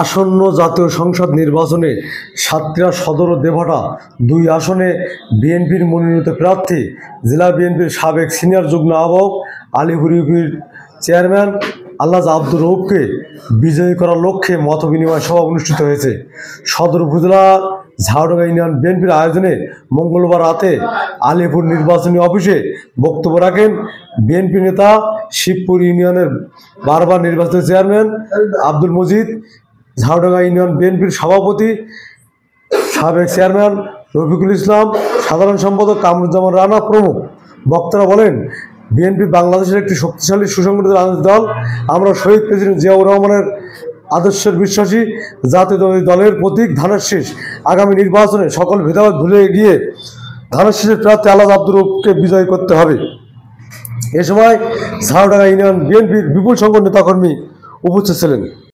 আসন্ন জাতীয় সংসদ নির্বাচনে সাতক্ষীরা সদর ও দেবহাটা দুই আসনে বিএনপির মনোনীত প্রার্থী জেলা বিএনপির সাবেক সিনিয়র যুগ্ম আহ্বায়ক আলীপুর ইউপির চেয়ারম্যান আলহাজ আব্দুর রউফকে বিজয়ী করার লক্ষ্যে মতবিনিময় সভা অনুষ্ঠিত হয়েছে। সদর উপজেলা ঝাউডাঙ্গা ইউনিয়ন বিএনপির আয়োজনে মঙ্গলবার রাতে আলীপুর নির্বাচনী অফিসে বক্তব্য রাখেন বিএনপি নেতা শিবপুর ইউনিয়নের বারবার নির্বাচিত চেয়ারম্যান আব্দুল মজিদ, ঝাউডাঙ্গা ইউনিয়ন বিএনপির সভাপতি সাবেক চেয়ারম্যান রফিকুল ইসলাম, সাধারণ সম্পাদক কামরুজ্জামান রানা প্রমুখ। বক্তারা বলেন, বিএনপি বাংলাদেশের একটি শক্তিশালী সুসংগঠিত রাজনৈতিক দল। আমরা শহীদ প্রেসিডেন্ট জিয়াউর রহমানের আদর্শের বিশ্বাসী। জাতীয় দলের প্রতীক ধানের শীষ। আগামী নির্বাচনে সকল ভেদাভেদ ভুলে গিয়ে ধানের শীষের প্রার্থী আলহাজ আব্দুর রউফকে বিজয়ী করতে হবে। এ সময় ঝাউডাঙ্গা ইউনিয়ন বিএনপির বিপুল সংখ্যক নেতাকর্মী উপস্থিত ছিলেন।